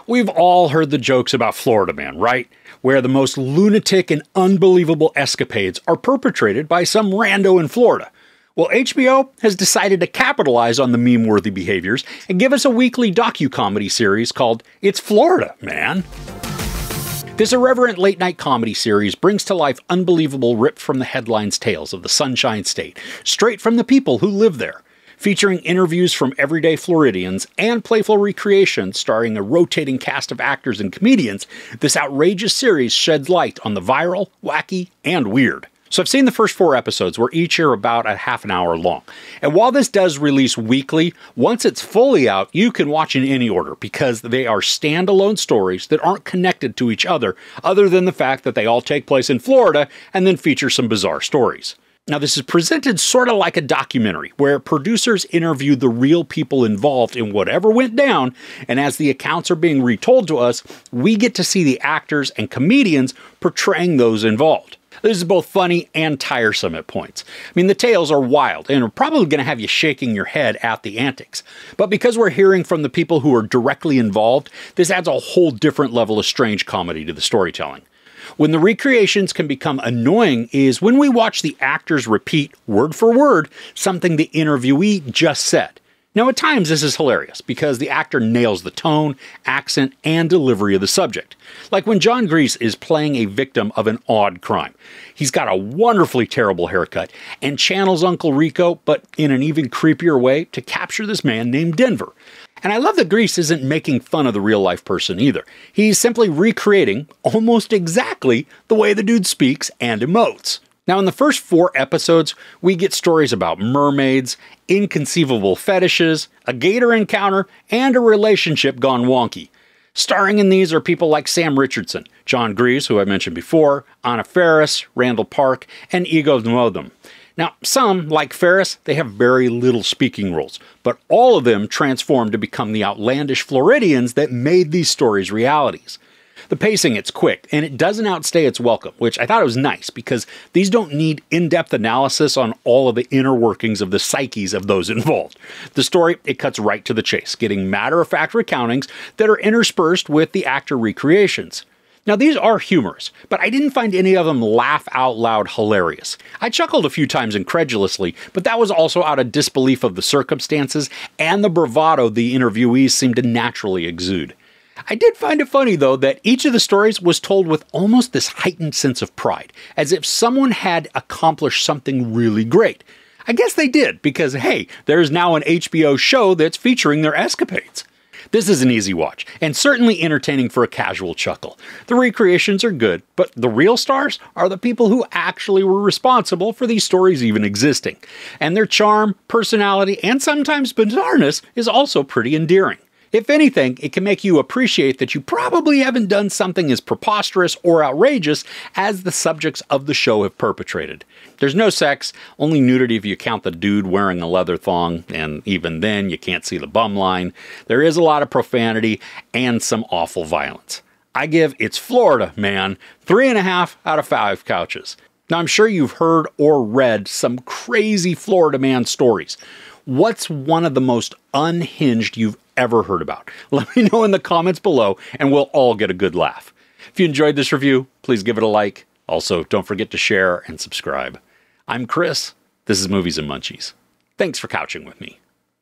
We've all heard the jokes about Florida Man, right? Where the most lunatic and unbelievable escapades are perpetrated by some rando in Florida. Well, HBO has decided to capitalize on the meme-worthy behaviors and give us a weekly docu-comedy series called It's Florida, Man. This irreverent late-night comedy series brings to life unbelievable ripped-from-the-headlines tales of the Sunshine State, straight from the people who live there. Featuring interviews from everyday Floridians and playful recreations starring a rotating cast of actors and comedians, this outrageous series sheds light on the viral, wacky, and weird. So I've seen the first 4 episodes, where each are about a half an hour long. And while this does release weekly, once it's fully out, you can watch in any order because they are standalone stories that aren't connected to each other than the fact that they all take place in Florida and then feature some bizarre stories. Now, this is presented sort of like a documentary, where producers interview the real people involved in whatever went down, and as the accounts are being retold to us, we get to see the actors and comedians portraying those involved. This is both funny and tiresome at points. I mean, the tales are wild and are probably going to have you shaking your head at the antics. But because we're hearing from the people who are directly involved, this adds a whole different level of strange comedy to the storytelling. When the recreations can become annoying is when we watch the actors repeat, word for word, something the interviewee just said. Now, at times this is hilarious because the actor nails the tone, accent, and delivery of the subject. Like when John Grease is playing a victim of an odd crime. He's got a wonderfully terrible haircut and channels Uncle Rico, but in an even creepier way, to capture this man named Denver. And I love that Grease isn't making fun of the real-life person either. He's simply recreating almost exactly the way the dude speaks and emotes. Now, in the first 4 episodes, we get stories about mermaids, inconceivable fetishes, a gator encounter, and a relationship gone wonky. Starring in these are people like Sam Richardson, John Grease, who I mentioned before, Anna Faris, Randall Park, and Ego Nwodim. Now, some, like Ferris, they have very little speaking roles, but all of them transform to become the outlandish Floridians that made these stories realities. The pacing, it's quick, and it doesn't outstay its welcome, which I thought was nice because these don't need in-depth analysis on all of the inner workings of the psyches of those involved. The story, it cuts right to the chase, getting matter-of-fact recountings that are interspersed with the actor recreations. Now, these are humorous, but I didn't find any of them laugh out loud hilarious. I chuckled a few times incredulously, but that was also out of disbelief of the circumstances and the bravado the interviewees seemed to naturally exude. I did find it funny, though, that each of the stories was told with almost this heightened sense of pride, as if someone had accomplished something really great. I guess they did, because hey, there's now an HBO show that's featuring their escapades. This is an easy watch, and certainly entertaining for a casual chuckle. The recreations are good, but the real stars are the people who actually were responsible for these stories even existing. And their charm, personality, and sometimes bizarreness is also pretty endearing. If anything, it can make you appreciate that you probably haven't done something as preposterous or outrageous as the subjects of the show have perpetrated. There's no sex, only nudity if you count the dude wearing a leather thong, and even then you can't see the bum line. There is a lot of profanity and some awful violence. I give It's Florida, Man 3.5 out of 5 couches. Now, I'm sure you've heard or read some crazy Florida Man stories. What's one of the most unhinged you've ever heard about? Let me know in the comments below, and we'll all get a good laugh. If you enjoyed this review, please give it a like. Also, don't forget to share and subscribe. I'm Chris. This is Movies and Munchies. Thanks for couching with me.